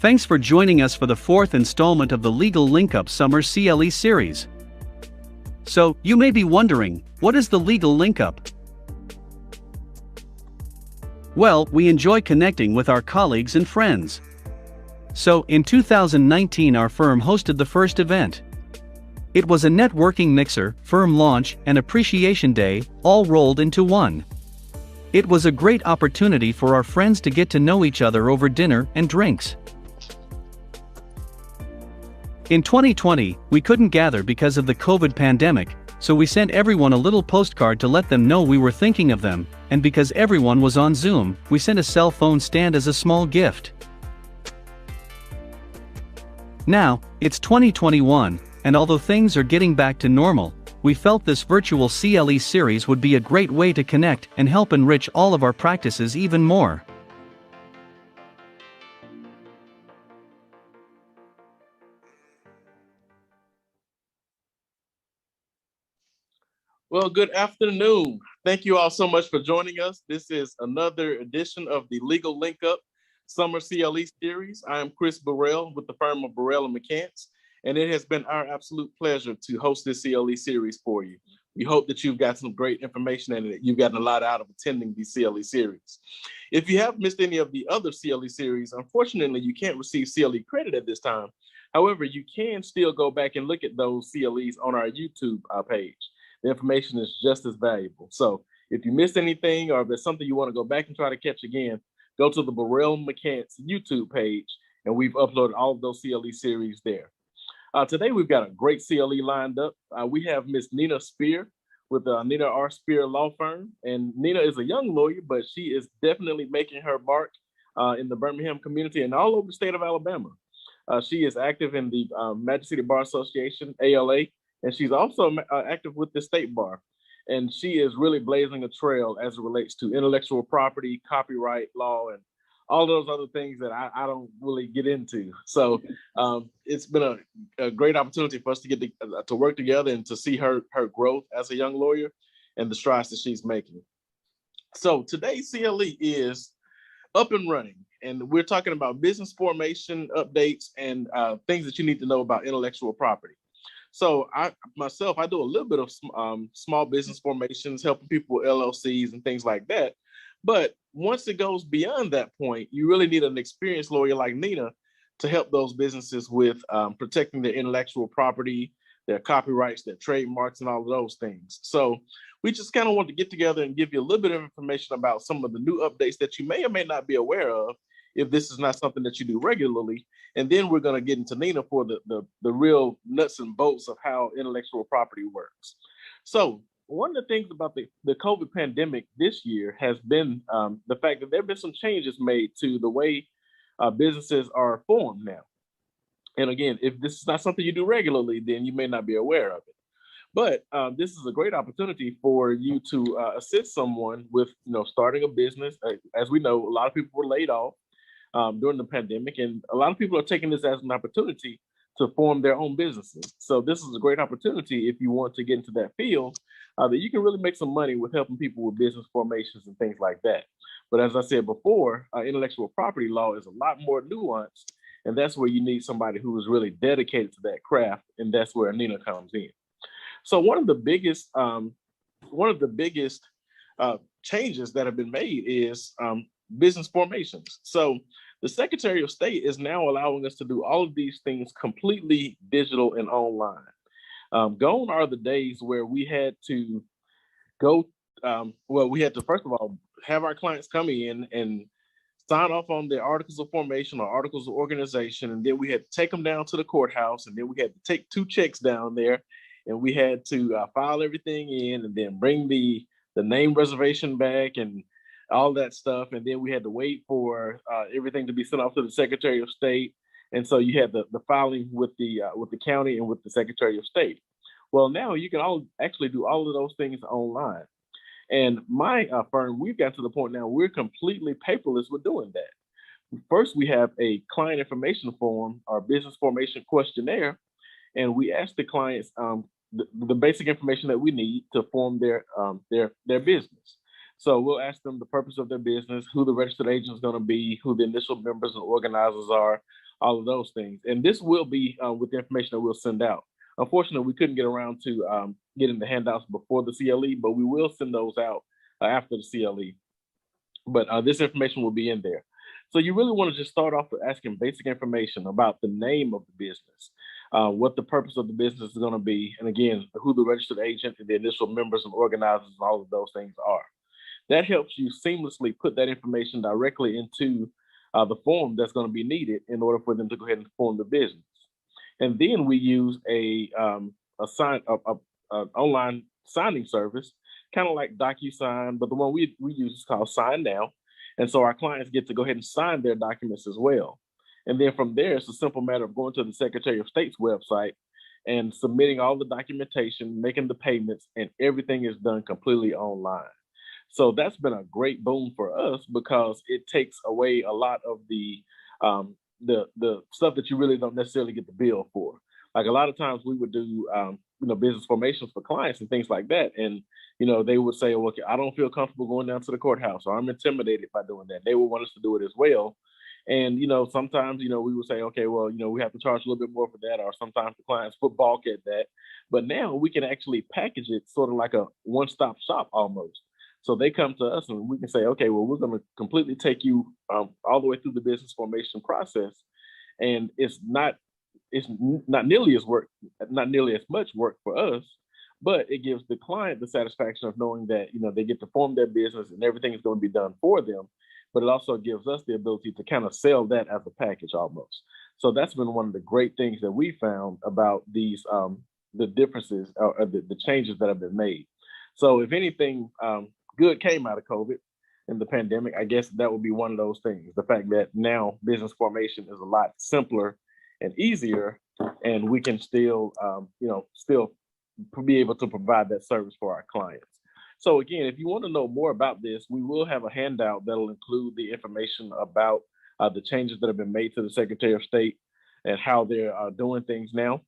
Thanks for joining us for the fourth installment of the Legal Linkup Summer CLE Series. So, you may be wondering, what is the Legal Linkup? Well, we enjoy connecting with our colleagues and friends. So, in 2019 our firm hosted the first event. It was a networking mixer, firm launch, and appreciation day, all rolled into one. It was a great opportunity for our friends to get to know each other over dinner and drinks. In 2020, we couldn't gather because of the COVID pandemic, so we sent everyone a little postcard to let them know we were thinking of them, and because everyone was on Zoom, we sent a cell phone stand as a small gift. Now, it's 2021, and although things are getting back to normal, we felt this virtual CLE series would be a great way to connect and help enrich all of our practices even more. Well, good afternoon. Thank you all so much for joining us. This is another edition of the Legal Linkup Summer CLE Series. I am Chris Burrell with the firm of Burrell McCants, and it has been our absolute pleasure to host this CLE series for you. We hope that you've got some great information and that you've gotten a lot out of attending the CLE series. If you have missed any of the other CLE series, unfortunately, you can't receive CLE credit at this time. However, you can still go back and look at those CLEs on our YouTube page. The information is just as valuable. So if you missed anything or if there's something you want to go back and try to catch again, go to the Burrell McCants YouTube page, and we've uploaded all of those CLE series there. Today, we've got a great CLE lined up. We have Miss Neena Speer with the Neena R. Speer Law Firm. And Neena is a young lawyer, but she is definitely making her mark in the Birmingham community and all over the state of Alabama. She is active in the Magic City Bar Association, ALA, and she's also active with the State Bar. And she is really blazing a trail as it relates to intellectual property, copyright law, and all those other things that I don't really get into. So it's been a great opportunity for us to get to work together and to see her growth as a young lawyer and the strides that she's making. So today's CLE is up and running, and we're talking about business formation updates and things that you need to know about intellectual property. So I do a little bit of small business formations, helping people with LLCs and things like that. But once it goes beyond that point, you really need an experienced lawyer like Neena to help those businesses with protecting their intellectual property, their copyrights, their trademarks, and all of those things. So we just kind of want to get together and give you a little bit of information about some of the new updates that you may or may not be aware of if this is not something that you do regularly. And then we're going to get into Neena for the real nuts and bolts of how intellectual property works. So one of the things about the COVID pandemic this year has been the fact that there have been some changes made to the way businesses are formed now. And again, if this is not something you do regularly, then you may not be aware of it. But this is a great opportunity for you to assist someone with starting a business. As we know, a lot of people were laid off during the pandemic, and a lot of people are taking this as an opportunity to form their own businesses. So this is a great opportunity if you want to get into that field that you can really make some money with helping people with business formations and things like that. But as I said before, intellectual property law is a lot more nuanced, and that's where you need somebody who is really dedicated to that craft, and that's where Neena comes in. So one of the biggest changes that have been made is business formations. So the Secretary of State is now allowing us to do all of these things completely digital and online. Gone are the days where we had to go, we had to, first of all, have our clients come in and sign off on their articles of formation or articles of organization, and then we had to take them down to the courthouse, and then we had to take 2 checks down there, and we had to file everything in and then bring the name reservation back and all that stuff. And then we had to wait for everything to be sent off to the Secretary of State. And so you had the filing with the county and with the Secretary of State. Well, now you can actually do all of those things online. And my firm, we've got to the point now we're completely paperless with doing that. First, we have a client information form, our business formation questionnaire, and we ask the clients the basic information that we need to form their business. So we'll ask them the purpose of their business, who the registered agent is going to be, who the initial members and organizers are, all of those things. And this will be with the information that we'll send out. Unfortunately, we couldn't get around to getting the handouts before the CLE, but we will send those out after the CLE. But this information will be in there. So you really want to just start off with asking basic information about the name of the business, what the purpose of the business is going to be, and again, who the registered agent and the initial members and organizers and all of those things are. That helps you seamlessly put that information directly into the form that's going to be needed in order for them to go ahead and form the business. And then we use a online signing service, kind of like DocuSign, but the one we use is called Sign Now. And so our clients get to go ahead and sign their documents as well. And then from there, it's a simple matter of going to the Secretary of State's website and submitting all the documentation, making the payments, and everything is done completely online. So that's been a great boom for us because it takes away a lot of the stuff that you really don't necessarily get the bill for. Like a lot of times we would do business formations for clients and things like that, and they would say, well, okay, I don't feel comfortable going down to the courthouse, or I'm intimidated by doing that. They would want us to do it as well. And sometimes we would say, okay, well, we have to charge a little bit more for that, or sometimes the clients would balk at that. But now we can actually package it sort of like a one-stop shop almost. So they come to us and we can say, okay, well, we're going to completely take you all the way through the business formation process, and it's not nearly as much work for us, but it gives the client the satisfaction of knowing that they get to form their business and everything is going to be done for them. But it also gives us the ability to kind of sell that as a package almost. So that's been one of the great things that we found about these the differences or the changes that have been made. So if anything good came out of COVID and the pandemic, I guess that would be one of those things. The fact that now business formation is a lot simpler and easier, and we can still be able to provide that service for our clients. So again, if you want to know more about this, we will have a handout that'll include the information about the changes that have been made to the Secretary of State and how they're doing things now.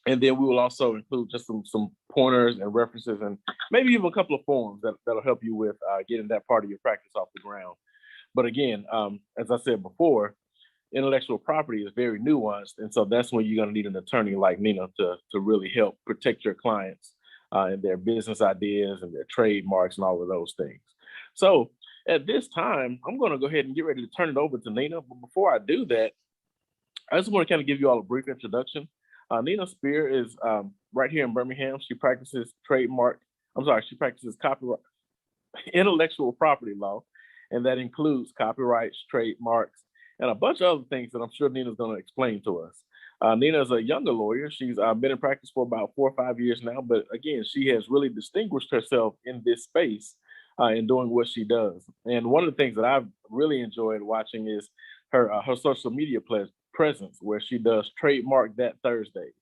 And then we will also include just some pointers and references, and maybe even a couple of forms that'll help you with getting that part of your practice off the ground. But again, as I said before, intellectual property is very nuanced, and so that's when you're going to need an attorney like Neena to really help protect your clients and their business ideas and their trademarks and all of those things. So at this time, I'm going to go ahead and get ready to turn it over to Neena. But before I do that, I just want to kind of give you all a brief introduction. Neena Speer is right here in Birmingham. She practices copyright, intellectual property law, and that includes copyrights, trademarks, and a bunch of other things that I'm sure Neena's going to explain to us. Neena is a younger lawyer. She's been in practice for about 4 or 5 years now, but again, she has really distinguished herself in this space in doing what she does. And one of the things that I've really enjoyed watching is her social media presence, where she does Trademark That Thursdays,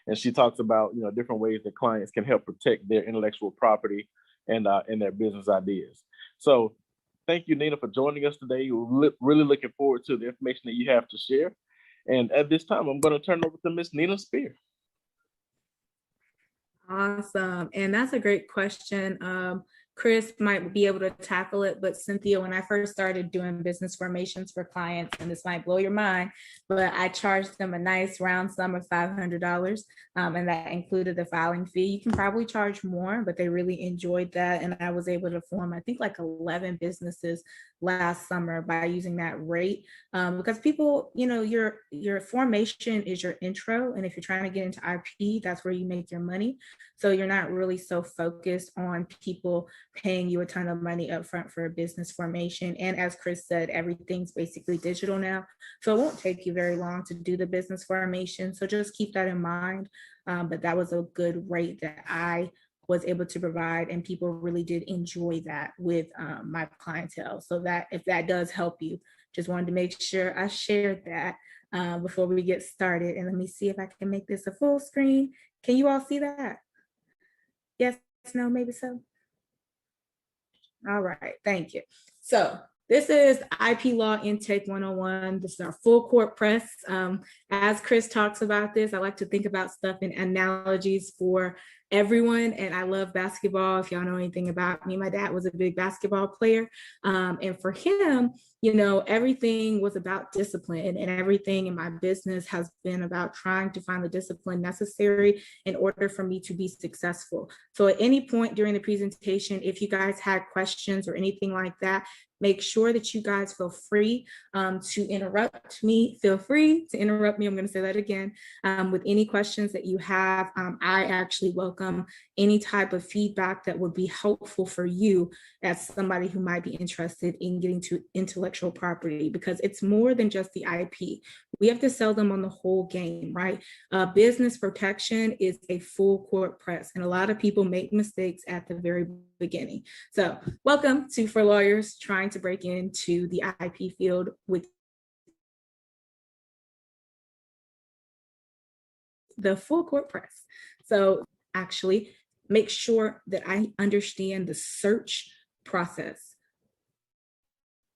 and she talks about different ways that clients can help protect their intellectual property and their business ideas. So thank you, Neena, for joining us today. We're really looking forward to the information that you have to share. And at this time, I'm going to turn it over to Miss Neena Speer. Awesome. And that's a great question. Chris might be able to tackle it, but Cynthia, when I first started doing business formations for clients, and this might blow your mind, but I charged them a nice round sum of $500, and that included the filing fee. You can probably charge more, but they really enjoyed that, and I was able to form, I think, like 11 businesses last summer by using that rate, because people, your formation is your intro, and if you're trying to get into IP, that's where you make your money. So you're not really so focused on people paying you a ton of money upfront for a business formation. And as Chris said, everything's basically digital now. So it won't take you very long to do the business formation. So just keep that in mind. But that was a good rate that I was able to provide, and people really did enjoy that with my clientele. So that if that does help you, just wanted to make sure I shared that before we get started. And let me see if I can make this a full screen. Can you all see that? Yes, no, maybe so. All right, thank you. So this is IP Law Intake 101. This is our full court press. As Chris talks about this, I like to think about stuff in analogies for everyone. And I love basketball. If y'all know anything about me, my dad was a big basketball player. And for him, you know, everything was about discipline, and everything in my business has been about trying to find the discipline necessary in order for me to be successful. So at any point during the presentation, if you guys had questions or anything like that, make sure that you guys feel free to interrupt me. Feel free to interrupt me. I'm going to say that again. With any questions that you have, I actually welcome any type of feedback that would be helpful for you as somebody who might be interested in getting to intellectual property, because it's more than just the IP. We have to sell them on the whole game, right? Business protection is a full court press, and a lot of people make mistakes at the very beginning. So welcome to For Lawyers Trying to Break Into the IP Field with the full court press. So actually make sure that I understand the search process.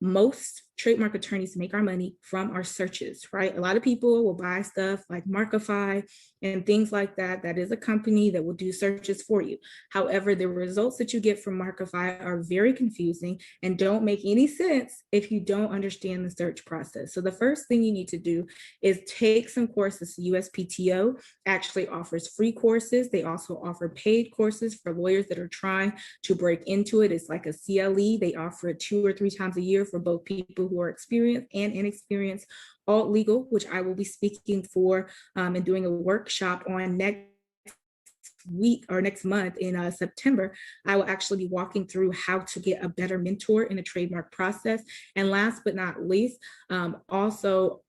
Most trademark attorneys make our money from our searches, right? A lot of people will buy stuff like Markify and things like that. That is a company that will do searches for you. However, the results that you get from Markify are very confusing and don't make any sense if you don't understand the search process. So the first thing you need to do is take some courses. USPTO actually offers free courses. They also offer paid courses for lawyers that are trying to break into it. It's like a CLE. They offer it 2 or 3 times a year for both people who are experienced and inexperienced. Alt Legal, which I will be speaking for and doing a workshop on next week or next month in September. I will actually be walking through how to get a better mentor in the trademark process. And last but not least, I also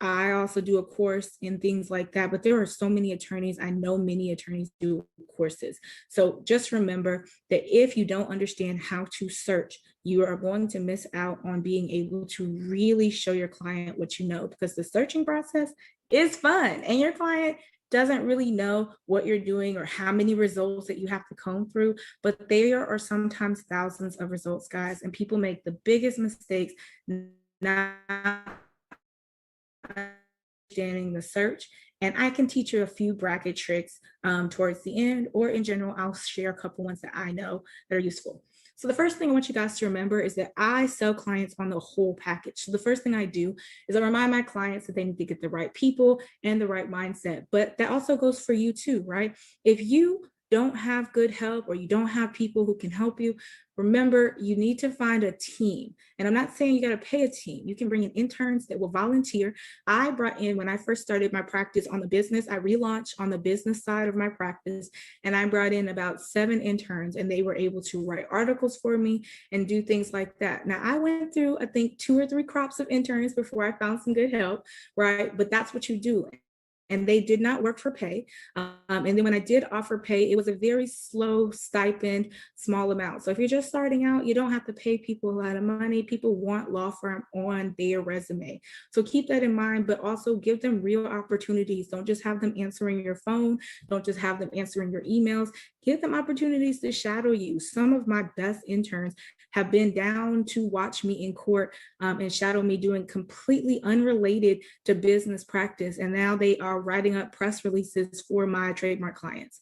do a course in things like that, but there are so many attorneys. I know many attorneys do courses. So just remember that if you don't understand how to search, you are going to miss out on being able to really show your client what you know, because the searching process is fun and your client doesn't really know what you're doing or how many results that you have to comb through, but there are sometimes thousands of results, guys, and people make the biggest mistakes not understanding the search. And I can teach you a few bracket tricks towards the end, or in general, I'll share a couple ones that I know that are useful. So the first thing I want you guys to remember is that I sell clients on the whole package. So the first thing I do is I remind my clients that they need to get the right people and the right mindset. But that also goes for you too, right? If you don't have good help or you don't have people who can help you, remember, you need to find a team. And I'm not saying you got to pay a team. You can bring in interns that will volunteer. I brought in, when I first started my practice on the business, I relaunched on the business side of my practice, and I brought in about 7 interns, and they were able to write articles for me and do things like that. Now, I went through, I think, 2 or 3 crops of interns before I found some good help, right? But that's what you do. And they did not work for pay. And then when I did offer pay, it was a very slow stipend, small amount. So if you're just starting out, you don't have to pay people a lot of money. People want law firm on their resume. So keep that in mind, but also give them real opportunities. Don't just have them answering your phone. Don't just have them answering your emails. Give them opportunities to shadow you. Some of my best interns have been down to watch me in court and shadow me doing completely unrelated to business practice. And now they are writing up press releases for my trademark clients.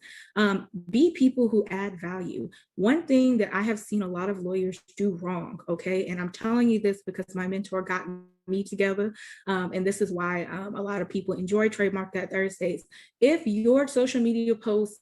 Be people who add value. One thing that I have seen a lot of lawyers do wrong, okay, and I'm telling you this because my mentor got me together, and this is why a lot of people enjoy Trademark That Thursdays. If your social media posts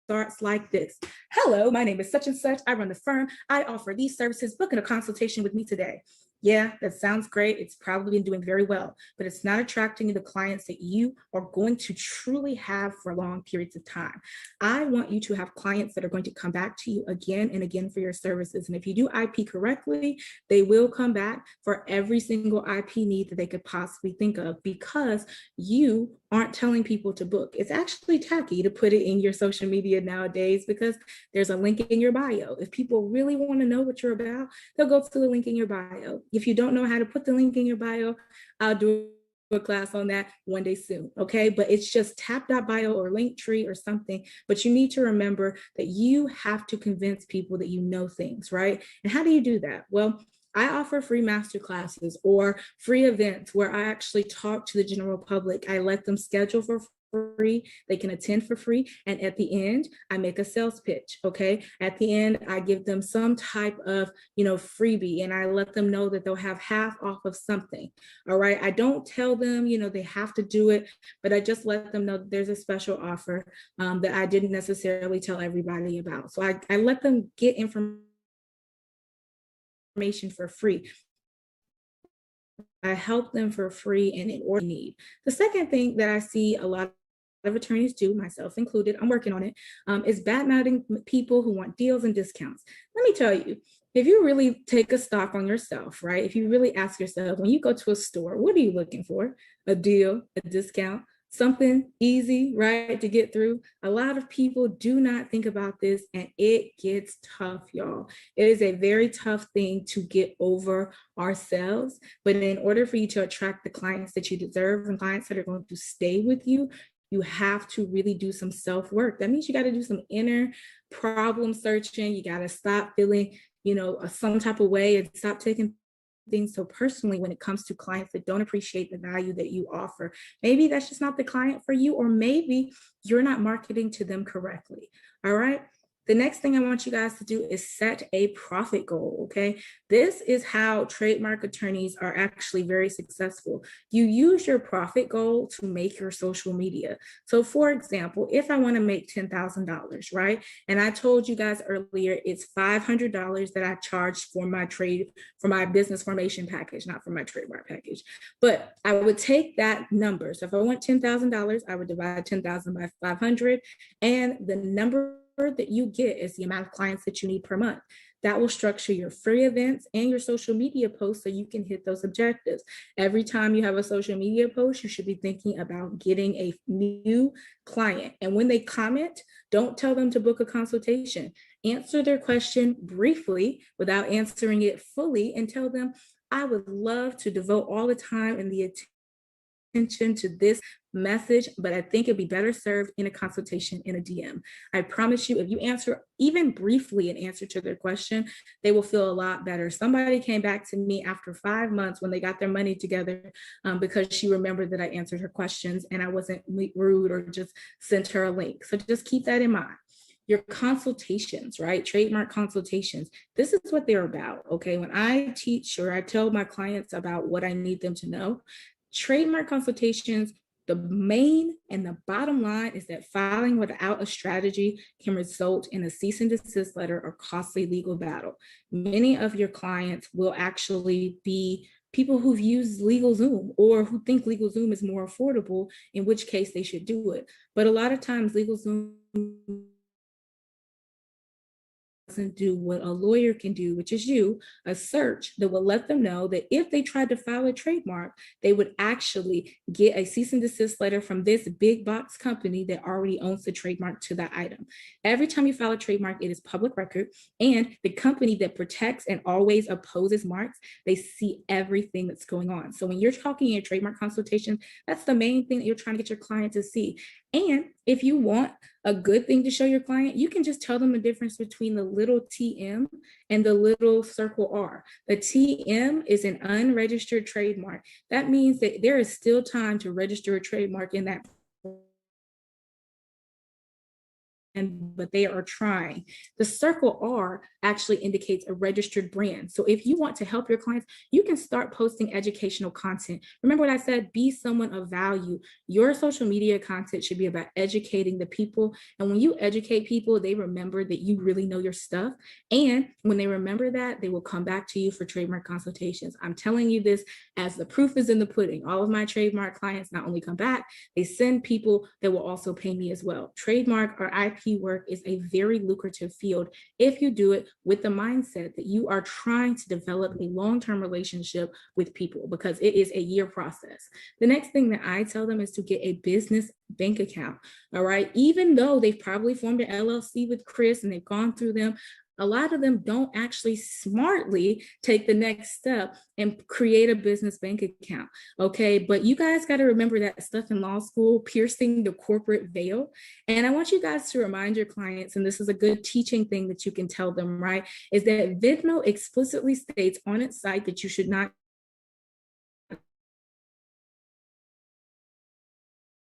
starts like this: hello, my name is such and such, I run the firm, I offer these services, booking a consultation with me today. Yeah, that sounds great. It's probably been doing very well, but it's not attracting the clients that you are going to truly have for long periods of time. I want you to have clients that are going to come back to you again and again for your services. And if you do IP correctly, they will come back for every single IP need that they could possibly think of, because you aren't telling people to book. It's actually tacky to put it in your social media nowadays because there's a link in your bio. If people really want to know what you're about, they'll go to the link in your bio. If you don't know how to put the link in your bio, I'll do a class on that one day soon, okay? But it's just tap.bio or Linktree or something. But you need to remember that you have to convince people that you know things, right? And how do you do that? Well, I offer free master classes or free events where I actually talk to the general public. I let them schedule for free, they can attend for free. And at the end, I make a sales pitch. Okay. At the end, I give them some type of, freebie, and I let them know that they'll have half off of something. All right. I don't tell them, they have to do it, but I just let them know that there's a special offer that I didn't necessarily tell everybody about. So I let them get information for free. I help them for free and in order need. The second thing that I see a lot of attorneys do, myself included, I'm working on it, is bad-mouthing people who want deals and discounts. Let me tell you, if you really take a stock on yourself, right? If you really ask yourself, when you go to a store, what are you looking for? A deal, a discount, something easy, right, to get through. A lot of people do not think about this, and it gets tough, y'all. It is a very tough thing to get over ourselves. But in order for you to attract the clients that you deserve and clients that are going to stay with you, you have to really do some self-work. That means you got to do some inner problem searching. You got to stop feeling, some type of way and stop taking things so personally when it comes to clients that don't appreciate the value that you offer. Maybe that's just not the client for you, or maybe you're not marketing to them correctly. All right. The next thing I want you guys to do is set a profit goal, okay? This is how trademark attorneys are actually very successful. You use your profit goal to make your social media. So for example, if I want to make $10,000, right? And I told you guys earlier, it's $500 that I charge for my business formation package, not for my trademark package. But I would take that number. So if I want $10,000, I would divide 10,000 by 500, and the number that you get is the amount of clients that you need per month. That will structure your free events and your social media posts so you can hit those objectives. Every time you have a social media post, you should be thinking about getting a new client. And when they comment, don't tell them to book a consultation. Answer their question briefly without answering it fully, and tell them, I would love to devote all the time and the attention to this message, but I think it'd be better served in a consultation in a DM. I promise you, if you answer even briefly an answer to their question, they will feel a lot better. Somebody came back to me after 5 months when they got their money together because she remembered that I answered her questions and I wasn't rude or just sent her a link. So just keep that in mind. Your consultations, right? Trademark consultations. This is what they're about, okay? When I teach or I tell my clients about what I need them to know, trademark consultations, the main and the bottom line is that filing without a strategy can result in a cease and desist letter or costly legal battle. Many of your clients will actually be people who've used LegalZoom or who think LegalZoom is more affordable, in which case they should do it. But a lot of times LegalZoom doesn't do what a lawyer can do, which is a search that will let them know that if they tried to file a trademark, they would actually get a cease and desist letter from this big box company that already owns the trademark to that item. Every time you file a trademark, it is public record, and the company that protects and always opposes marks, they see everything that's going on. So when you're talking in trademark consultation, that's the main thing that you're trying to get your client to see. And if you want a good thing to show your client, you can just tell them the difference between the little TM and the little circle R. The TM is an unregistered trademark. That means that there is still time to register a trademark in that, but they are trying. The circle R actually indicates a registered brand. So if you want to help your clients, you can start posting educational content. Remember what I said, be someone of value. Your social media content should be about educating the people. And when you educate people, they remember that you really know your stuff. And when they remember that, they will come back to you for trademark consultations. I'm telling you this as the proof is in the pudding. All of my trademark clients not only come back, they send people that will also pay me as well. Trademark or IP work is a very lucrative field if you do it with the mindset that you are trying to develop a long-term relationship with people, because it is a year process. The next thing that I tell them is to get a business bank account. All right. Even though they've probably formed an LLC with Chris and they've gone through them, a lot of them don't actually smartly take the next step and create a business bank account. Okay. But you guys got to remember that stuff in law school, piercing the corporate veil. And I want you guys to remind your clients, and this is a good teaching thing that you can tell them, right? Is that Venmo explicitly states on its site that you should not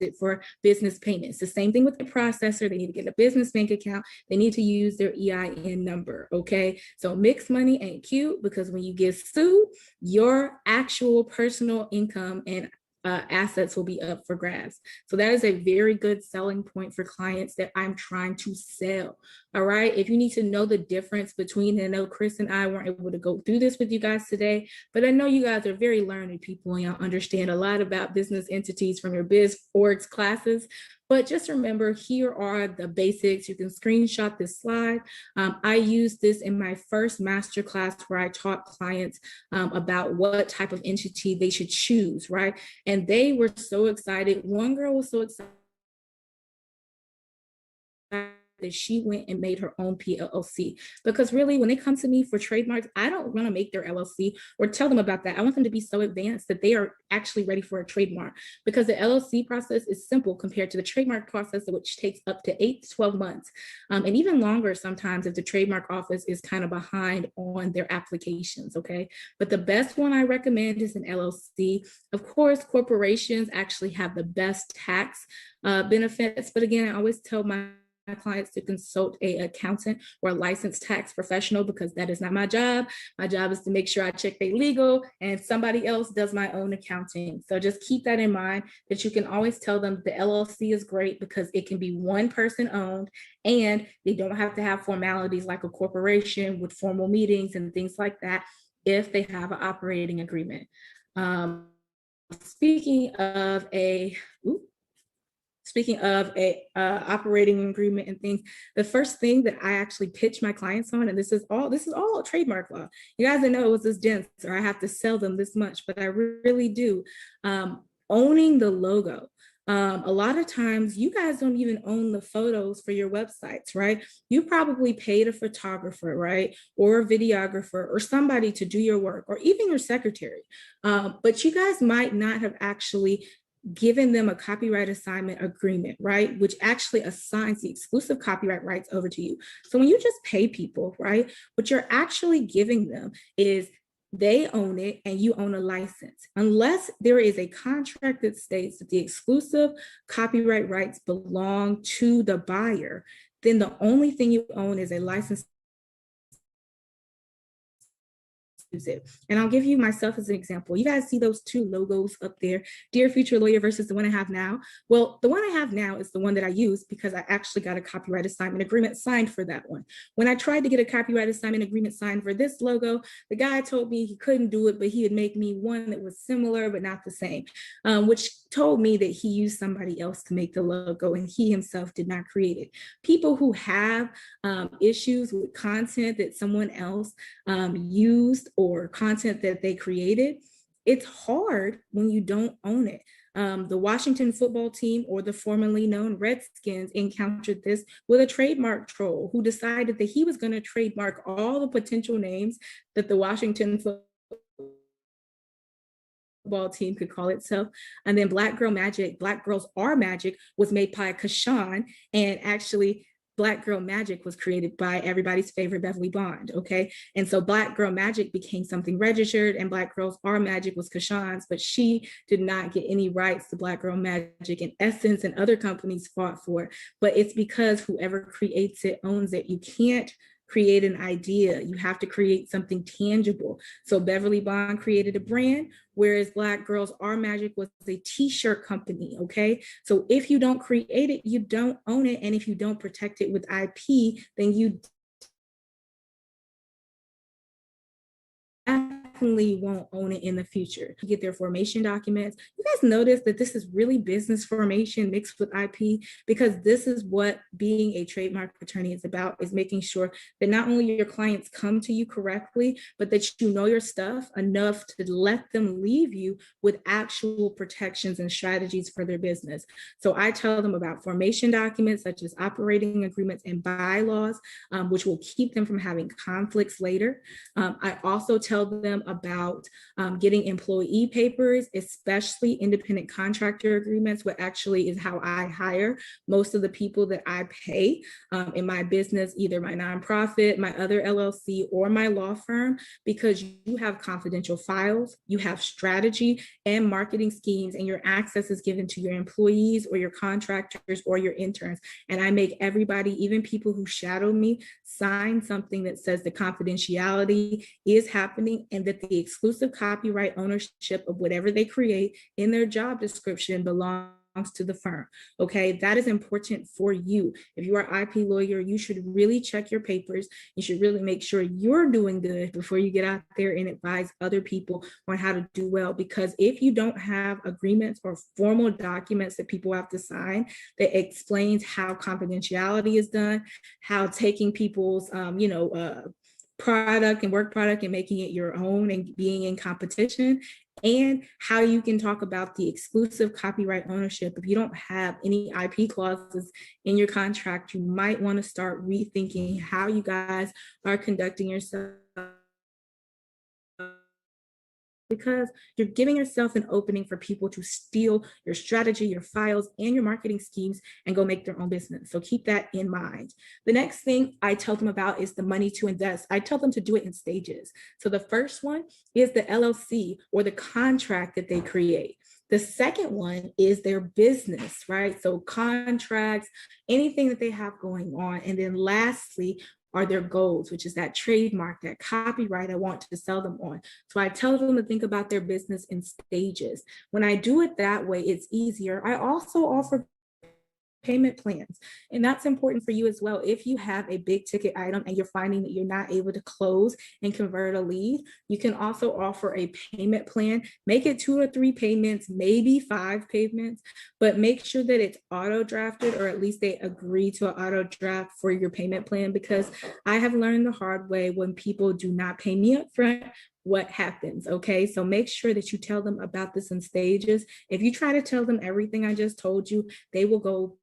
it for business payments. The same thing with the processor. They need to get a business bank account. They need to use their EIN number, okay? So mixed money ain't cute, because when you get sued, your actual personal income and assets will be up for grabs. So that is a very good selling point for clients that I'm trying to sell. All right. If you need to know the difference between, and I know Chris and I weren't able to go through this with you guys today, but I know you guys are very learned people and y'all understand a lot about business entities from your biz orgs classes. But just remember, here are the basics. You can screenshot this slide. I used this in my first masterclass where I taught clients about what type of entity they should choose, right? And they were so excited. One girl was so excited that she went and made her own PLLC. Because really, when they come to me for trademarks, I don't want to make their LLC or tell them about that. I want them to be so advanced that they are actually ready for a trademark, because the LLC process is simple compared to the trademark process, which takes up to 8 to 12 months, and even longer sometimes if the trademark office is kind of behind on their applications, okay? But the best one I recommend is an LLC. Of course, corporations actually have the best tax benefits, but again, I always tell my clients to consult an accountant or a licensed tax professional, because that is not my job. My job is to make sure I check their legal, and somebody else does my own accounting. So just keep that in mind, that you can always tell them the LLC is great because it can be one person owned, and they don't have to have formalities like a corporation with formal meetings and things like that if they have an operating agreement. Speaking of a operating agreement and things, the first thing that I actually pitch my clients on, and this is all trademark law. You guys didn't know it was this dense, or I have to sell them this much, but I really do. Owning the logo. A lot of times you guys don't even own the photos for your websites, right? You probably paid a photographer, right? Or a videographer or somebody to do your work, or even your secretary. But you guys might not have actually given them a copyright assignment agreement, right? Which actually assigns the exclusive copyright rights over to you. So when you just pay people, right, what you're actually giving them is they own it and you own a license. Unless there is a contract that states that the exclusive copyright rights belong to the buyer, then the only thing you own is a license. It. And I'll give you myself as an example. You guys see those two logos up there, Dear Future Lawyer versus the one I have now. Well, the one I have now is the one that I use because I actually got a copyright assignment agreement signed for that one. When I tried to get a copyright assignment agreement signed for this logo, the guy told me he couldn't do it, but he would make me one that was similar but not the same, which told me that he used somebody else to make the logo and he himself did not create it. People who have issues with content that someone else used or content that they created, it's hard when you don't own it. The Washington football team, or the formerly known Redskins, encountered this with a trademark troll who decided that he was going to trademark all the potential names that the Washington football team could call itself. And then Black Girl Magic, Black Girls Are Magic, was made by Kashan, and actually Black Girl Magic was created by everybody's favorite Beverly Bond, okay? And so Black Girl Magic became something registered, and Black Girls Are Magic was Kashan's, but she did not get any rights to Black Girl Magic, and Essence and other companies fought for it. But it's because whoever creates it owns it. You can't create an idea. You have to create something tangible. So Beverly Bond created a brand, whereas Black Girls Are Magic was a t-shirt company, okay? So if you don't create it, you don't own it. And if you don't protect it with IP, then you definitely won't own it in the future. You get their formation documents. You guys notice that this is really business formation mixed with IP, because this is what being a trademark attorney is about, is making sure that not only your clients come to you correctly, but that you know your stuff enough to let them leave you with actual protections and strategies for their business. So I tell them about formation documents such as operating agreements and bylaws, which will keep them from having conflicts later. I also tell them about getting employee papers, especially independent contractor agreements, what actually is how I hire most of the people that I pay in my business, either my nonprofit, my other LLC, or my law firm, because you have confidential files, you have strategy and marketing schemes, and your access is given to your employees or your contractors or your interns. And I make everybody, even people who shadow me, sign something that says the confidentiality is happening and that the exclusive copyright ownership of whatever they create in their job description belongs to the firm. Okay, that is important for you. If you are an IP lawyer, you should really check your papers. You should really make sure you're doing good before you get out there and advise other people on how to do well. Because if you don't have agreements or formal documents that people have to sign that explains how confidentiality is done, how taking people's product and work product and making it your own and being in competition, and how you can talk about the exclusive copyright ownership. If you don't have any IP clauses in your contract, you might want to start rethinking how you guys are conducting yourself, because you're giving yourself an opening for people to steal your strategy, your files, and your marketing schemes and go make their own business. So keep that in mind. The next thing I tell them about is the money to invest. I tell them to do it in stages. So the first one is the LLC or the contract that they create. The second one is their business, right? So contracts, anything that they have going on. And then lastly, are their goals, which is that trademark, that copyright I want to sell them on. So I tell them to think about their business in stages. When I do it that way, it's easier. I also offer payment plans. And that's important for you as well. If you have a big ticket item and you're finding that you're not able to close and convert a lead, you can also offer a payment plan. Make it 2 or 3 payments, maybe 5 payments, but make sure that it's auto drafted, or at least they agree to an auto draft for your payment plan, because I have learned the hard way, when people do not pay me up front, what happens. Okay, so make sure that you tell them about this in stages. If you try to tell them everything I just told you, they will go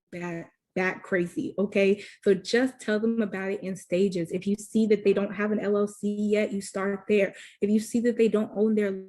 that crazy. Okay, so just tell them about it in stages. If you see that they don't have an LLC yet, you start there. If you see that they don't own their,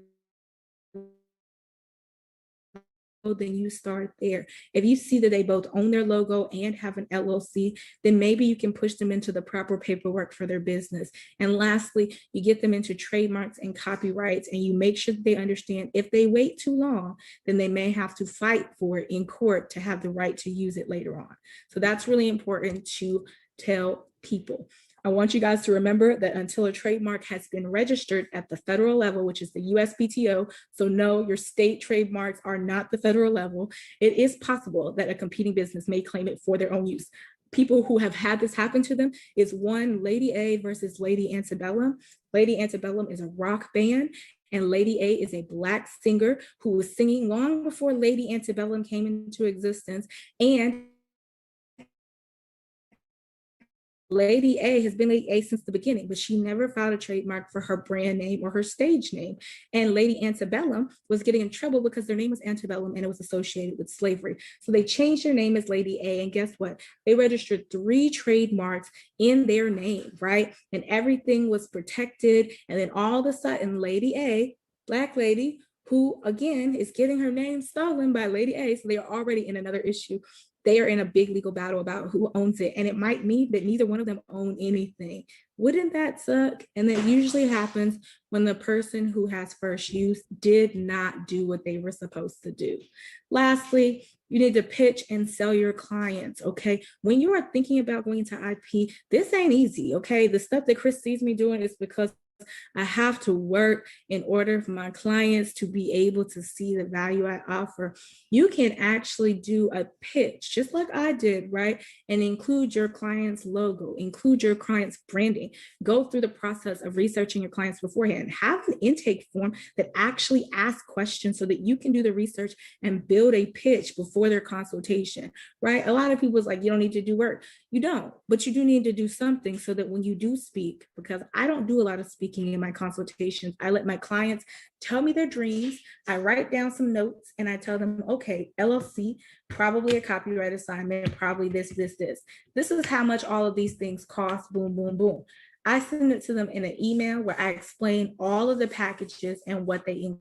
then you start there. If you see that they both own their logo and have an LLC, then maybe you can push them into the proper paperwork for their business. And lastly, you get them into trademarks and copyrights, and you make sure that they understand if they wait too long, then they may have to fight for it in court to have the right to use it later on. So that's really important to tell people. I want you guys to remember that until a trademark has been registered at the federal level, which is the USPTO, so no, your state trademarks are not the federal level, it is possible that a competing business may claim it for their own use. People who have had this happen to them is one, Lady A versus Lady Antebellum. Lady Antebellum is a rock band, and Lady A is a Black singer who was singing long before Lady Antebellum came into existence. And Lady A has been Lady A since the beginning, but she never filed a trademark for her brand name or her stage name. And Lady Antebellum was getting in trouble because their name was Antebellum and it was associated with slavery. So they changed their name as Lady A, and guess what? They registered 3 trademarks in their name, right? And everything was protected. And then all of a sudden, Lady A, Black lady, who again is getting her name stolen by Lady A, so they are already in another issue. They are in a big legal battle about who owns it. And it might mean that neither one of them own anything. Wouldn't that suck? And that usually happens when the person who has first use did not do what they were supposed to do. Lastly, you need to pitch and sell your clients, okay? When you are thinking about going into IP, this ain't easy, okay? The stuff that Chris sees me doing is because I have to work in order for my clients to be able to see the value I offer. You can actually do a pitch just like I did, right? And include your client's logo, include your client's branding, go through the process of researching your clients beforehand, have an intake form that actually asks questions so that you can do the research and build a pitch before their consultation, right? A lot of people is like, you don't need to do work. You don't, but you do need to do something so that when you do speak, because I don't do a lot of speaking in my consultations, I let my clients tell me their dreams. I write down some notes and I tell them, okay, LLC, probably a copyright assignment, probably this. This is how much all of these things cost, boom, boom, boom. I send it to them in an email where I explain all of the packages and what they include.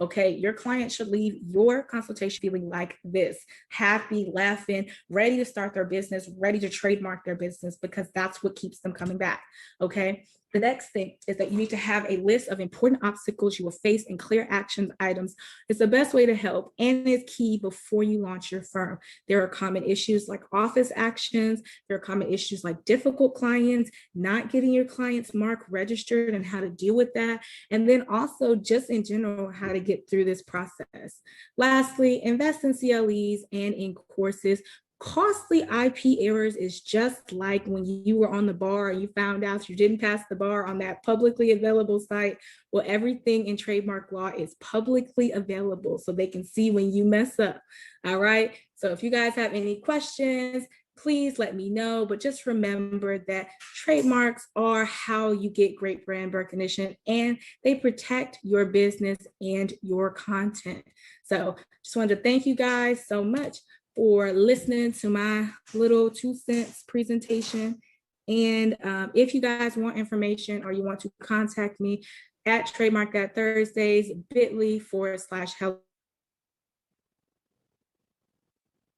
Okay, your client should leave your consultation feeling like this: happy, laughing, ready to start their business, ready to trademark their business, because that's what keeps them coming back. Okay. The next thing is that you need to have a list of important obstacles you will face and clear action items. It's the best way to help, and it's key before you launch your firm. There are common issues like office actions. There are common issues like difficult clients, not getting your clients marked registered, and how to deal with that. And then also just in general, how to get through this process. Lastly, invest in CLEs and in courses. Costly IP errors is just like when you were on the bar and you found out you didn't pass the bar on that publicly available site. Well, everything in trademark law is publicly available so they can see when you mess up. All right. So if you guys have any questions, please let me know. But just remember that trademarks are how you get great brand recognition, and they protect your business and your content. So just wanted to thank you guys so much for listening to my little 2 cents presentation. And if you guys want information or you want to contact me at Trademark That Thursdays, bit.ly/hello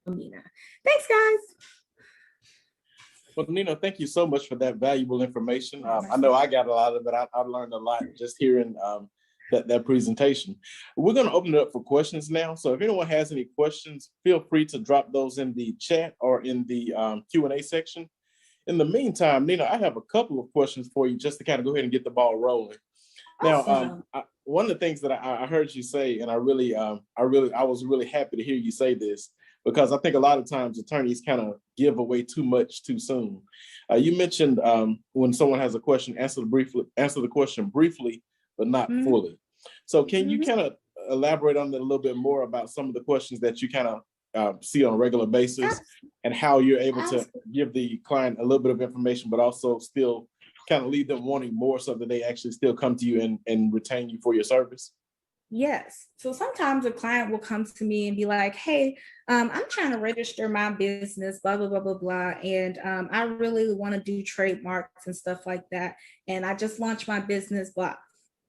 Neena. Thanks, guys. Well, Neena, thank you so much for that valuable information. I know I got a lot of it. I learned a lot just hearing that presentation. We're going to open it up for questions now. So if anyone has any questions, feel free to drop those in the chat or in the Q&A section. In the meantime, Neena, I have a couple of questions for you just to kind of go ahead and get the ball rolling. Awesome. Now, one of the things that I heard you say, and I was really happy to hear you say this, because I think a lot of times attorneys kind of give away too much too soon. You mentioned when someone has a question, answer the question briefly, but not fully. So can you kind of elaborate on that a little bit more about some of the questions that you kind of see on a regular basis and how you're able to give the client a little bit of information, but also still kind of leave them wanting more so that they actually still come to you and retain you for your service? Yes. So sometimes a client will come to me and be like, hey, I'm trying to register my business, blah, blah, blah, blah, blah. And I really want to do trademarks and stuff like that. And I just launched my business, blah.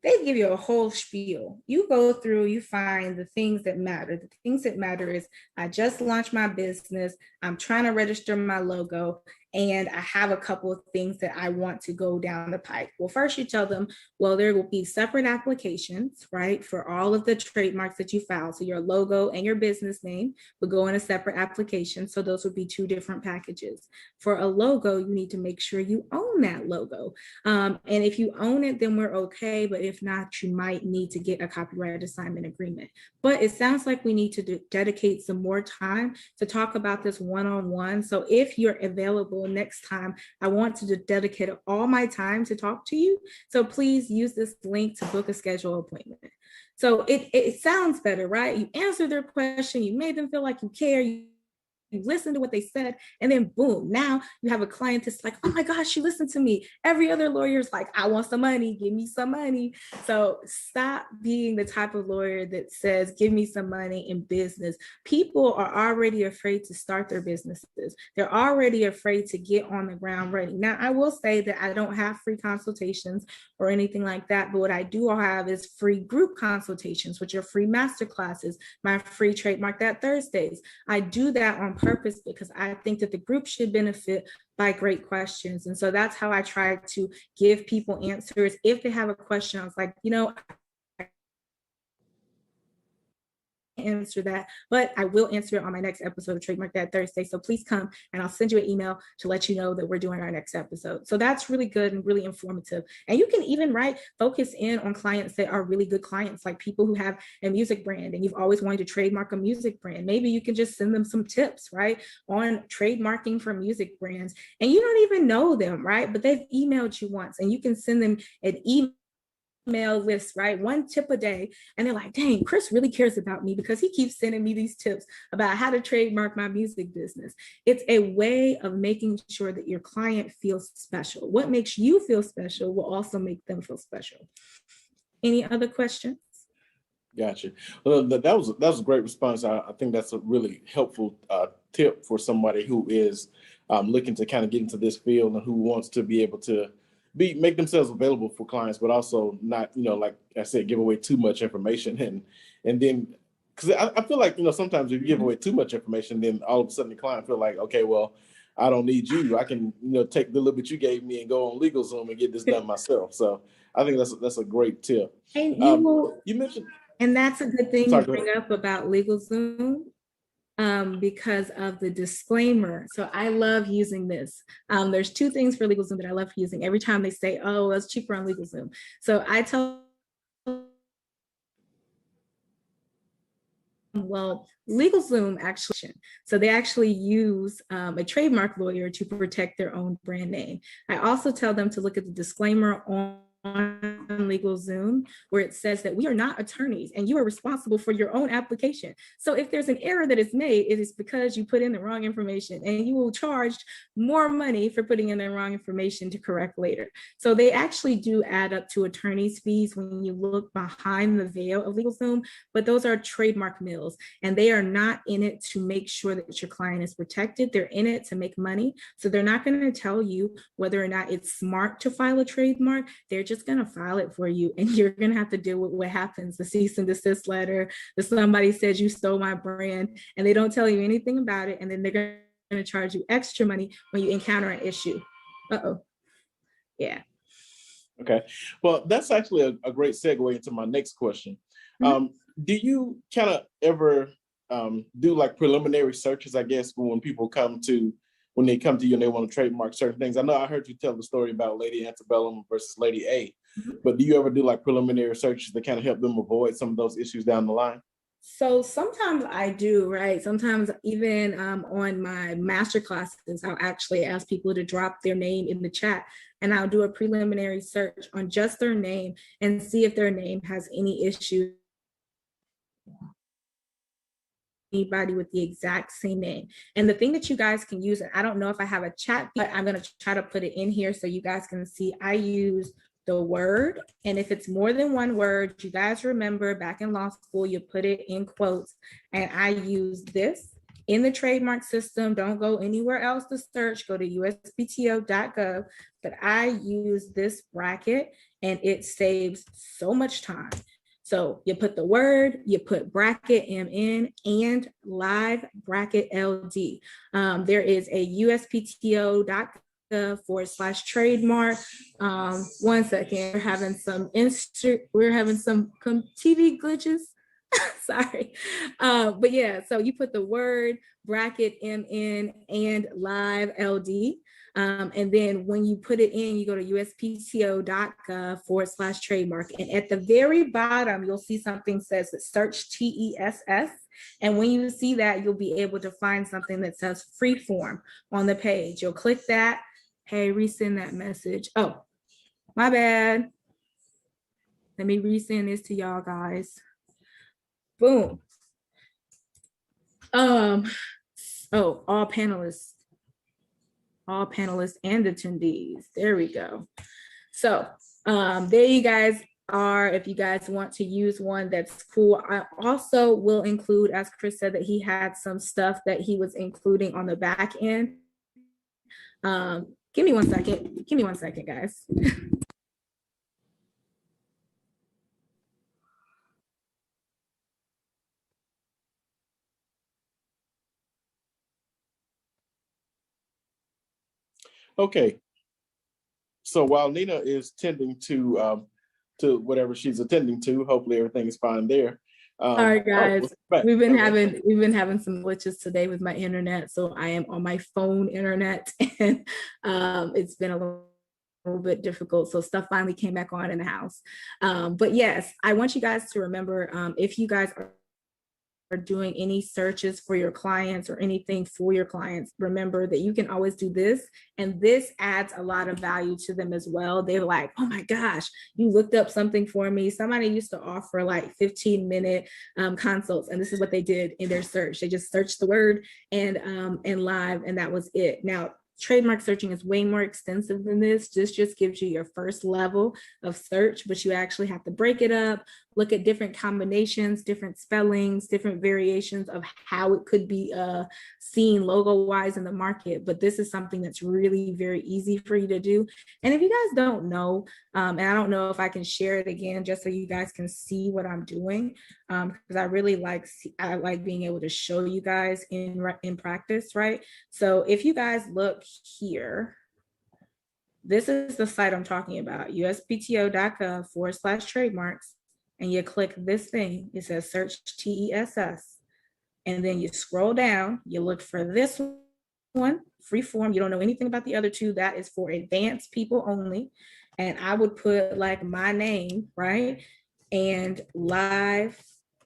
They give you a whole spiel. You go through, you find the things that matter. The things that matter is I just launched my business. I'm trying to register my logo, and I have a couple of things that I want to go down the pipe. Well, first you tell them, well, there will be separate applications, right, for all of the trademarks that you file. So your logo and your business name would go in a separate application. So those would be 2 different packages. For a logo, you need to make sure you own that logo. And if you own it, then we're okay. But if not, you might need to get a copyright assignment agreement. But it sounds like we need to dedicate some more time to talk about this one-on-one. So if you're available next time, I want to dedicate all my time to talk to you. So please use this link to book a schedule appointment. So it sounds better, right? You answered their question, you made them feel like you care, you listen to what they said, and then boom, now you have a client that's like, oh my gosh, she listened to me. Every other lawyer is like, I want some money, give me some money. So stop being the type of lawyer that says, give me some money in business. People are already afraid to start their businesses. They're already afraid to get on the ground running. Now, I will say that I don't have free consultations or anything like that, but what I do have is free group consultations, which are free master classes, my free Trademark That Thursdays. I do that on purpose because I think that the group should benefit by great questions. And so that's how I try to give people answers. If they have a question, I was like, answer that, but I will answer it on my next episode of Trademark That Thursday. So please come and I'll send you an email to let you know that we're doing our next episode. So that's really good and really informative. And you can even focus in on clients that are really good clients, like people who have a music brand and you've always wanted to trademark a music brand. Maybe you can just send them some tips, right, on trademarking for music brands. And you don't even know them, right? But they've emailed you once and you can send them an email list, right? 1 tip a day. And they're like, dang, Chris really cares about me because he keeps sending me these tips about how to trademark my music business. It's a way of making sure that your client feels special. What makes you feel special will also make them feel special. Any other questions? Gotcha. Well, that was a great response. I think that's a really helpful tip for somebody who is looking to kind of get into this field and who wants to be able to make themselves available for clients, but also not, like I said, give away too much information. And then, because I feel like, sometimes if you give away too much information, then all of a sudden the client feel like, okay, well, I don't need you. I can, take the little bit you gave me and go on LegalZoom and get this done myself. So I think that's a great tip. And you mentioned, and that's a good thing sorry, you bring up about LegalZoom. Because of the disclaimer. So I love using this. There's two things for LegalZoom that I love using. Every time they say, oh, it's cheaper on LegalZoom. So I tell well, LegalZoom actually, so they actually use a trademark lawyer to protect their own brand name. I also tell them to look at the disclaimer on LegalZoom, where it says that we are not attorneys and you are responsible for your own application. So if there's an error that is made, it is because you put in the wrong information, and you will charge more money for putting in the wrong information to correct later. So they actually do add up to attorney's fees when you look behind the veil of LegalZoom, but those are trademark mills, and they are not in it to make sure that your client is protected. They're in it to make money. So they're not going to tell you whether or not it's smart to file a trademark. They're just going to file it for you, and you're going to have to deal with what happens, the cease and desist letter, that somebody says you stole my brand, and they don't tell you anything about it, and then they're going to charge you extra money when you encounter an issue. Yeah. Okay, well, that's actually a great segue into my next question. Mm-hmm. Do you kind of ever do like preliminary searches, I guess, when they come to you and they want to trademark certain things? I know I heard you tell the story about Lady Antebellum versus Lady A, but do you ever do like preliminary searches to kind of help them avoid some of those issues down the line? So sometimes I do, right? Sometimes even on my master classes, I'll actually ask people to drop their name in the chat, and I'll do a preliminary search on just their name and see if their name has any issues. Anybody with the exact same name. And the thing that you guys can use, I don't know if I have a chat, but I'm going to try to put it in here so you guys can see. I use the word, and if it's more than one word, you guys remember back in law school, you put it in quotes, and I use this in the trademark system. Don't go anywhere else to search, go to uspto.gov, but I use this bracket, and it saves so much time. So you put the word, you put bracket MN and live bracket LD. There is a uspto.gov/trademark. 1 second, we're having some TV glitches. Sorry. But yeah, so you put the word, bracket MN and live LD. And then when you put it in, you go to uspto.gov/trademark. And at the very bottom, you'll see something says that search TESS. And when you see that, you'll be able to find something that says freeform on the page. You'll click that. Hey, resend that message. Oh, my bad. Let me resend this to y'all guys. Boom. All panelists and attendees. There we go. So there you guys are. If you guys want to use one, that's cool. I also will include, as Chris said, that he had some stuff that he was including on the back end. Give me 1 second. Give me 1 second, guys. Okay. So while Neena is tending to whatever she's attending to, hopefully everything is fine there. Sorry, guys. We've been having some glitches today with my internet, so I am on my phone internet, and it's been a little bit difficult. So stuff finally came back on in the house. But yes, I want you guys to remember, if you guys are doing any searches for your clients or anything for your clients, remember that you can always do this, and this adds a lot of value to them as well. They're like, oh my gosh, you looked up something for me. Somebody used to offer like 15-minute consults, and this is what they did in their search. They just searched the word and live, and that was it. Now, Trademark searching is way more extensive than this. This just gives you your first level of search, but you actually have to break it up, look at different combinations, different spellings, different variations of how it could be seen logo-wise in the market. But this is something that's really very easy for you to do. And if you guys don't know, and I don't know if I can share it again, just so you guys can see what I'm doing, because I really like being able to show you guys in practice, right? So if you guys look here, this is the site I'm talking about, uspto.gov/trademarks, and you click this thing. It says search TESS, and then you scroll down, you look for this one, free form. You don't know anything about the other two. That is for advanced people only. And I would put like my name, right? And live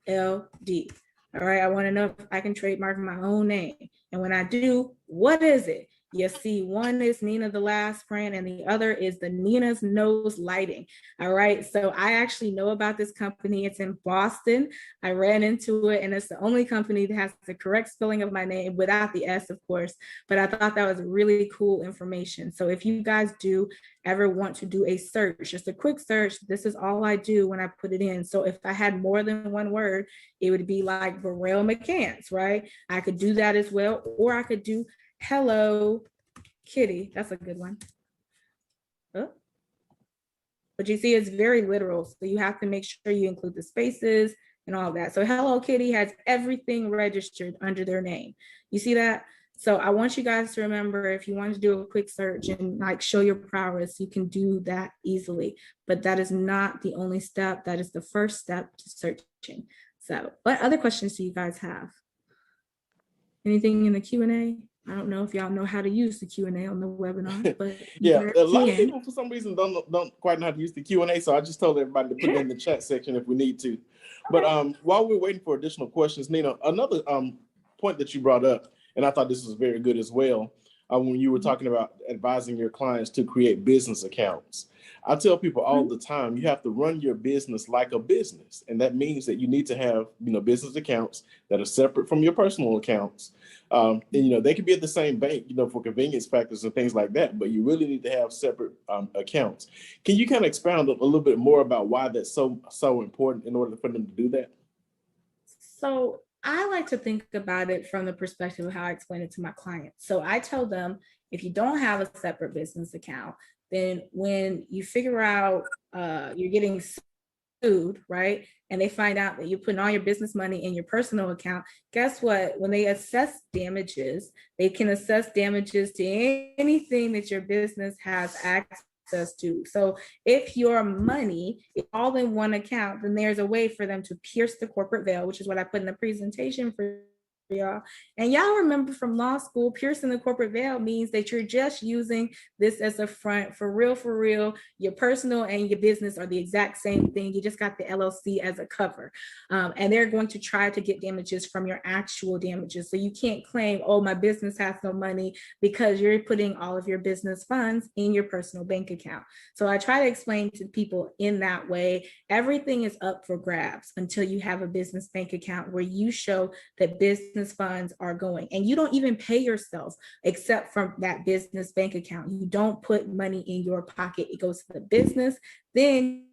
LD. All right, I want to know if I can trademark my own name. And when I do, what is it? You see, one is Neena the Last brand, and the other is the Neena's Nose Lighting. All right, so I actually know about this company. It's in Boston. I ran into it, and it's the only company that has the correct spelling of my name without the S, of course. But I thought that was really cool information. So if you guys do ever want to do a search, just a quick search, this is all I do when I put it in. So if I had more than one word, it would be like Burrell McCants, right? I could do that as well, or I could do Hello Kitty. That's a good one. Oh. But you see, it's very literal. So you have to make sure you include the spaces and all of that. So Hello Kitty has everything registered under their name. You see that? So I want you guys to remember, if you want to do a quick search and like show your prowess, you can do that easily. But that is not the only step. That is the first step to searching. So what other questions do you guys have? Anything in the Q&A? I don't know if y'all know how to use the Q&A on the webinar, but yeah, a lot of people for some reason don't quite know how to use the Q&A, so I just told everybody to put it in the chat section if we need to. But while we're waiting for additional questions, Neena, another point that you brought up, and I thought this was very good as well, when you were talking about advising your clients to create business accounts. I tell people all the time, you have to run your business like a business, and that means that you need to have business accounts that are separate from your personal accounts. And they can be at the same bank, for convenience factors and things like that, but you really need to have separate accounts. Can you kind of expound a little bit more about why that's so important in order for them to do that? So I like to think about it from the perspective of how I explain it to my clients. So I tell them, if you don't have a separate business account, then when you figure out you're getting sued, right? And they find out that you're putting all your business money in your personal account, guess what? When they assess damages, they can assess damages to anything that your business has access to. So if your money is all in one account, then there's a way for them to pierce the corporate veil, which is what I put in the presentation for y'all. And y'all remember from law school, piercing the corporate veil means that you're just using this as a front. For real, your personal and your business are the exact same thing. You just got the LLC as a cover. And they're going to try to get damages from your actual damages. So you can't claim, oh, my business has no money, because you're putting all of your business funds in your personal bank account. So I try to explain to people in that way, everything is up for grabs until you have a business bank account where you show that business funds are going, and you don't even pay yourself except from that business bank account. You don't put money in your pocket. It goes to the business. Then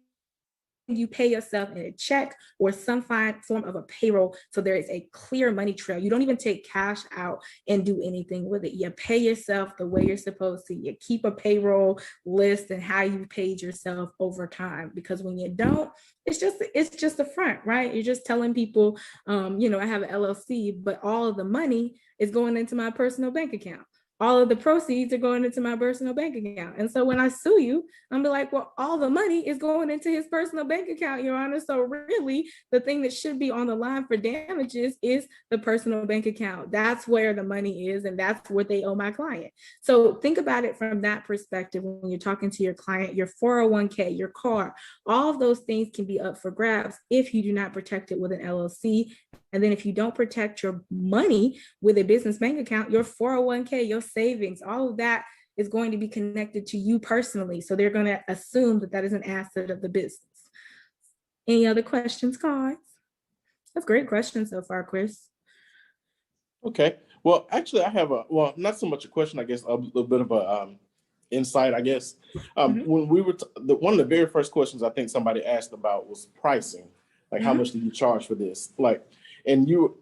you pay yourself in a check or some form of a payroll. So there is a clear money trail. You don't even take cash out and do anything with it. You pay yourself the way you're supposed to. You keep a payroll list and how you paid yourself over time, because when you don't, it's just a front, right? You're just telling people, I have an LLC, but all of the money is going into my personal bank account. All of the proceeds are going into my personal bank account. And so when I sue you, I'm be like, well, all the money is going into his personal bank account, Your Honor. So really, the thing that should be on the line for damages is the personal bank account. That's where the money is, and that's what they owe my client. So think about it from that perspective when you're talking to your client. Your 401k, your car, all of those things can be up for grabs if you do not protect it with an LLC. And then if you don't protect your money with a business bank account, your 401k, your savings, all of that is going to be connected to you personally. So they're going to assume that that is an asset of the business. Any other questions, guys? That's a great question so far, Chris. Okay. Well, actually, I have not so much a question, I guess, a little bit of a insight, I guess. When we were, one of the very first questions I think somebody asked about was pricing. Like, how much do you charge for this? Like, and you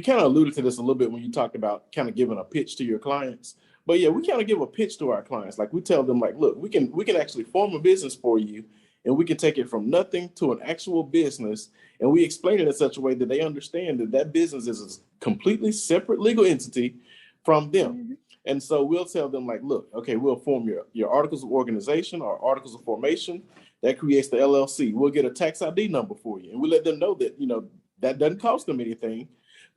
kind of alluded to this a little bit when you talked about kind of giving a pitch to your clients. But yeah, we kind of give a pitch to our clients. Like, we tell them, like, look, we can actually form a business for you, and we can take it from nothing to an actual business. And we explain it in such a way that they understand that that business is a completely separate legal entity from them. And so we'll tell them, like, look, okay, we'll form your articles of organization or articles of formation. That creates the LLC. We'll get a tax ID number for you. And we let them know that, that doesn't cost them anything,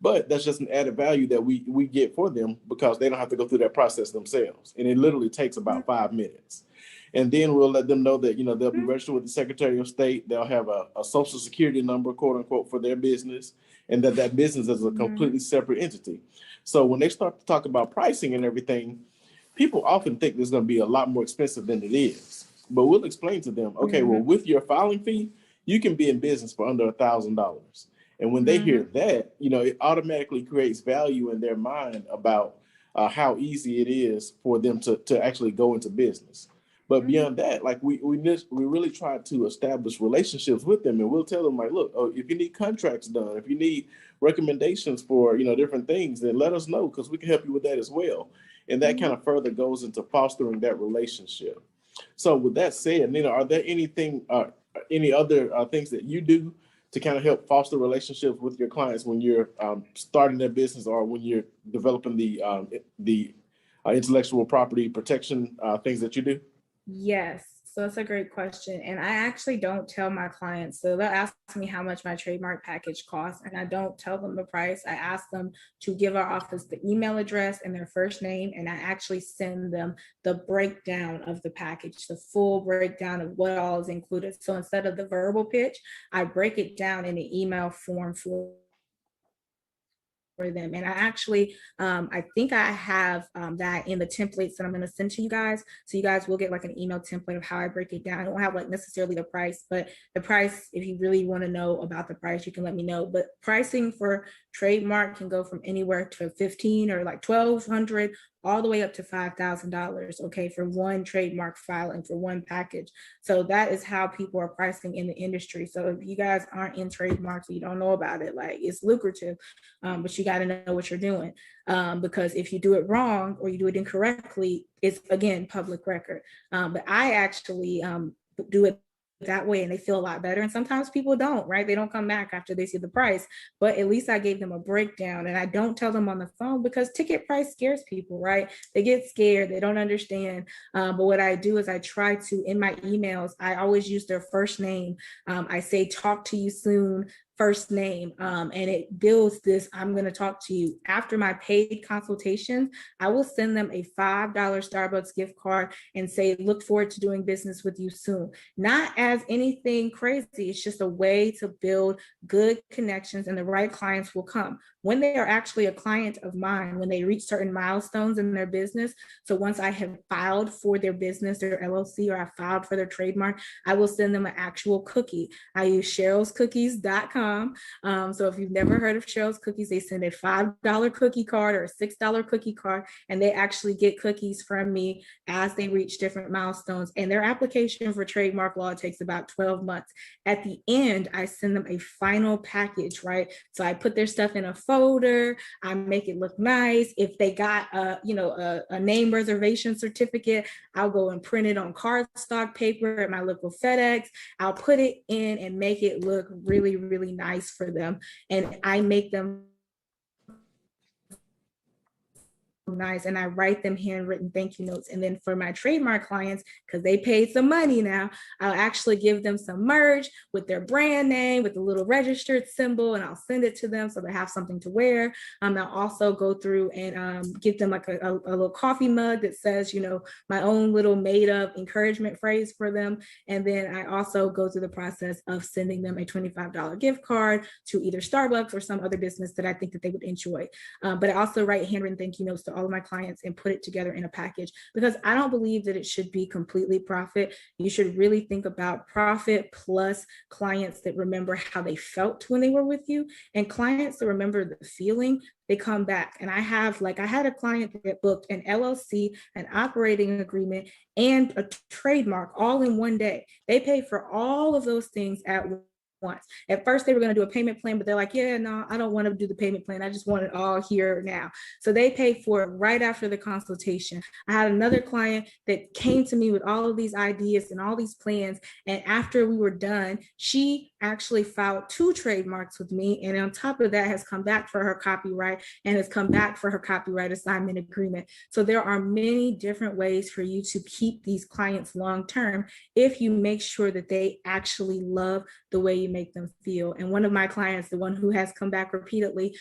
but that's just an added value that we get for them because they don't have to go through that process themselves. And it literally takes about 5 minutes. And then we'll let them know that, they'll be registered with the Secretary of State. They'll have a social security number, quote unquote, for their business, and that business is a completely separate entity. So when they start to talk about pricing and everything, people often think it's going to be a lot more expensive than it is. But we'll explain to them, okay, well, with your filing fee, you can be in business for under $1,000. And when they hear that, it automatically creates value in their mind about how easy it is for them to actually go into business. But beyond that, like we really try to establish relationships with them, and we'll tell them, like, look, if you need contracts done, if you need recommendations for different things, then let us know because we can help you with that as well. And that kind of further goes into fostering that relationship. So with that said, Neena, are there any other things that you do to kind of help foster relationships with your clients when you're starting their business or when you're developing the intellectual property protection things that you do? Yes. So that's a great question. And I actually don't tell my clients. So they'll ask me how much my trademark package costs, and I don't tell them the price. I ask them to give our office the email address and their first name, and I actually send them the breakdown of the package, the full breakdown of what all is included. So instead of the verbal pitch, I break it down in an email form for them. And I actually, I think I have that in the templates that I'm going to send to you guys. So you guys will get like an email template of how I break it down. I don't have like necessarily the price, but the price, if you really want to know about the price, you can let me know. But pricing for trademark can go from anywhere to 15 or like 1,200 all the way up to $5,000, okay, for one trademark filing for one package. So that is how people are pricing in the industry. So if you guys aren't in trademarks, you don't know about it, like it's lucrative, but you got to know what you're doing, because if you do it wrong or you do it incorrectly, it's again public record. But I actually do it that way and they feel a lot better. And sometimes people don't, right? They don't come back after they see the price, but at least I gave them a breakdown, and I don't tell them on the phone because ticket price scares people, right? They get scared, they don't understand. But what I do is I try to, in my emails, I always use their first name. I say, talk to you soon, first name, and it builds this, I'm going to talk to you. After my paid consultation, I will send them a $5 Starbucks gift card and say, look forward to doing business with you soon. Not as anything crazy, it's just a way to build good connections, and the right clients will come. When they are actually a client of mine, when they reach certain milestones in their business, so once I have filed for their business, their LLC, or I filed for their trademark, I will send them an actual cookie. I use Cheryl'sCookies.com. So if you've never heard of Cheryl's Cookies, they send a $5 cookie card or a $6 cookie card, and they actually get cookies from me as they reach different milestones. And their application for trademark law takes about 12 months. At the end, I send them a final package, right? So I put their stuff in a folder, I make it look nice. If they got a name reservation certificate, I'll go and print it on cardstock paper at my local FedEx. I'll put it in and make it look really, really nice for them. And I make them nice, and I write them handwritten thank you notes. And then for my trademark clients, because they paid some money now, I'll actually give them some merch with their brand name, with the little registered symbol, and I'll send it to them so they have something to wear. I'll also go through and give them like a little coffee mug that says, my own little made up encouragement phrase for them. And then I also go through the process of sending them a $25 gift card to either Starbucks or some other business that I think that they would enjoy. But I also write handwritten thank you notes to all of my clients and put it together in a package, because I don't believe that it should be completely profit. You should really think about profit plus clients that remember how they felt when they were with you, and clients that remember the feeling, they come back. And I had a client that booked an LLC, an operating agreement, and a trademark all in one day. They paid for all of those things at once. At first, they were going to do a payment plan, but they're like, yeah, no, I don't want to do the payment plan. I just want it all here now. So they paid for it right after the consultation. I had another client that came to me with all of these ideas and all these plans. And after we were done, she actually filed 2 trademarks with me. And on top of that, has come back for her copyright and has come back for her copyright assignment agreement. So there are many different ways for you to keep these clients long-term if you make sure that they actually love the way you make them feel. And one of my clients, the one who has come back repeatedly,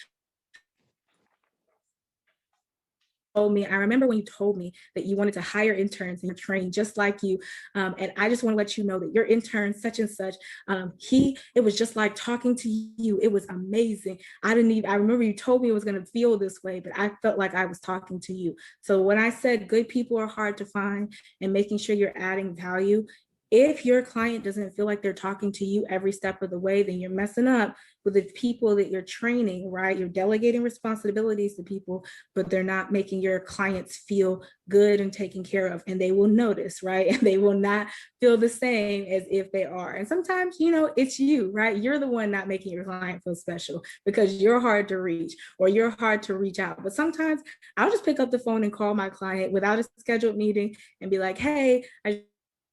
told me, I remember when you told me that you wanted to hire interns and train just like you. And I just want to let you know that your intern, such and such, it was just like talking to you. It was amazing. I remember you told me it was going to feel this way, but I felt like I was talking to you. So when I said good people are hard to find and making sure you're adding value, if your client doesn't feel like they're talking to you every step of the way, then you're messing up with the people that you're training, right? You're delegating responsibilities to people, but they're not making your clients feel good and taken care of. And they will notice, right? And they will not feel the same as if they are. And sometimes, it's you, right? You're the one not making your client feel special because you're hard to reach or you're hard to reach out. But sometimes I'll just pick up the phone and call my client without a scheduled meeting and be like, hey, I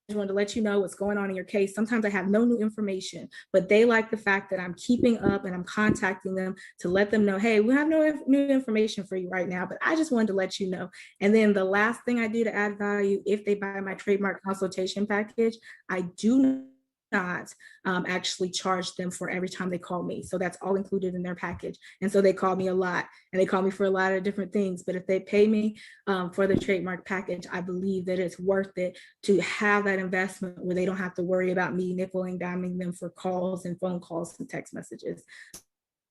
just wanted to let you know what's going on in your case. Sometimes I have no new information, but they like the fact that I'm keeping up and I'm contacting them to let them know, hey, we have no new information for you right now, but I just wanted to let you know. And then the last thing I do to add value, if they buy my trademark consultation package, I do not actually charge them for every time they call me. So that's all included in their package. And so they call me a lot and they call me for a lot of different things. But if they pay me for the trademark package, I believe that it's worth it to have that investment where they don't have to worry about me nickel and diming them for calls and phone calls and text messages.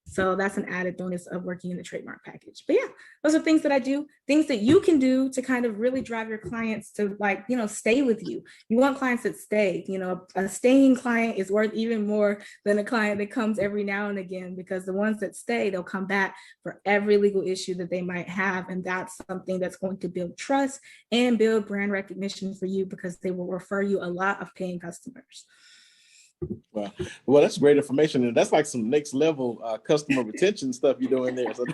So that's an added bonus of working in the trademark package. But yeah, those are things that I do, things that you can do to kind of really drive your clients to stay with you. You want clients that stay. A staying client is worth even more than a client that comes every now and again, because the ones that stay, they'll come back for every legal issue that they might have. And that's something that's going to build trust and build brand recognition for you, because they will refer you a lot of paying customers. Well, that's great information, and that's like some next level customer retention stuff you're doing there. So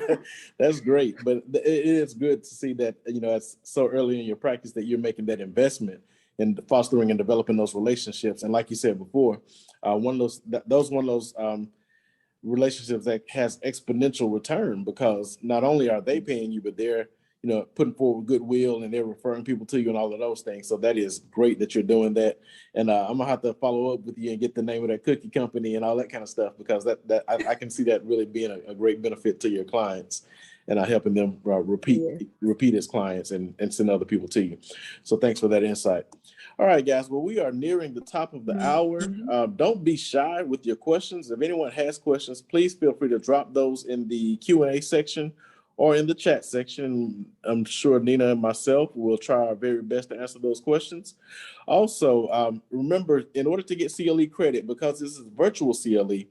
that's great. But it is good to see that it's so early in your practice that you're making that investment in fostering and developing those relationships. And like you said before, one of those relationships that has exponential return, because not only are they paying you, but they're putting forward goodwill and they're referring people to you and all of those things. So that is great that you're doing that. And I'm gonna have to follow up with you and get the name of that cookie company and all that kind of stuff, because I can see that really being a great benefit to your clients and helping them repeat as clients and send other people to you. So thanks for that insight. All right, guys. Well, we are nearing the top of the hour. Don't be shy with your questions. If anyone has questions, please feel free to drop those in the Q&A section or in the chat section. I'm sure Neena and myself will try our very best to answer those questions. Also, remember, in order to get CLE credit, because this is virtual CLE,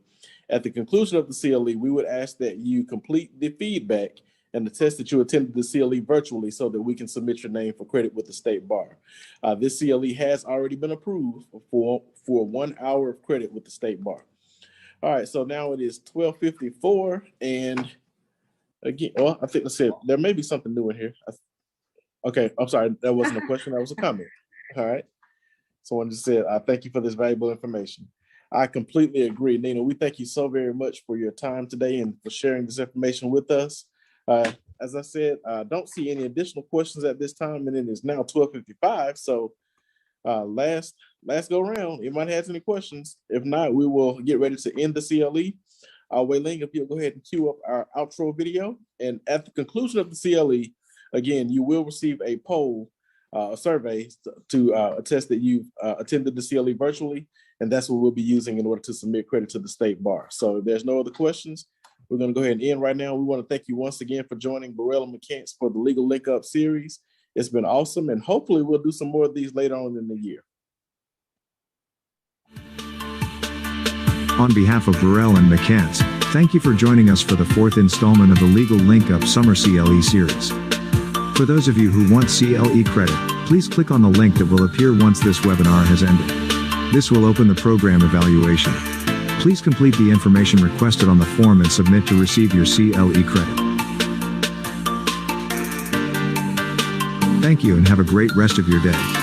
at the conclusion of the CLE, we would ask that you complete the feedback and attest that you attended the CLE virtually so that we can submit your name for credit with the State Bar. This CLE has already been approved for 1 hour of credit with the State Bar. All right, so now it is 12:54, and again, well, I think that's it. There may be something new in here. Okay, I'm sorry. That wasn't a question. That was a comment. All right. Someone just said, thank you for this valuable information. I completely agree. Neena, we thank you so very much for your time today and for sharing this information with us. As I said, I don't see any additional questions at this time, and it is now 12:55. So last go around. Anybody has any questions? If not, we will get ready to end the CLE. Wei Ling, if you'll go ahead and cue up our outro video. And at the conclusion of the CLE, again, you will receive a poll, a survey to attest that you've attended the CLE virtually. And that's what we'll be using in order to submit credit to the State Bar. So if there's no other questions, We're going to go ahead and end right now. We want to thank you once again for joining Burrell McCants for the Legal Linkup series. It's been awesome, and hopefully we'll do some more of these later on in the year. On behalf of Burrell and McCants, thank you for joining us for the 4th installment of the Legal Linkup Summer CLE Series. For those of you who want CLE credit, please click on the link that will appear once this webinar has ended. This will open the program evaluation. Please complete the information requested on the form and submit to receive your CLE credit. Thank you and have a great rest of your day.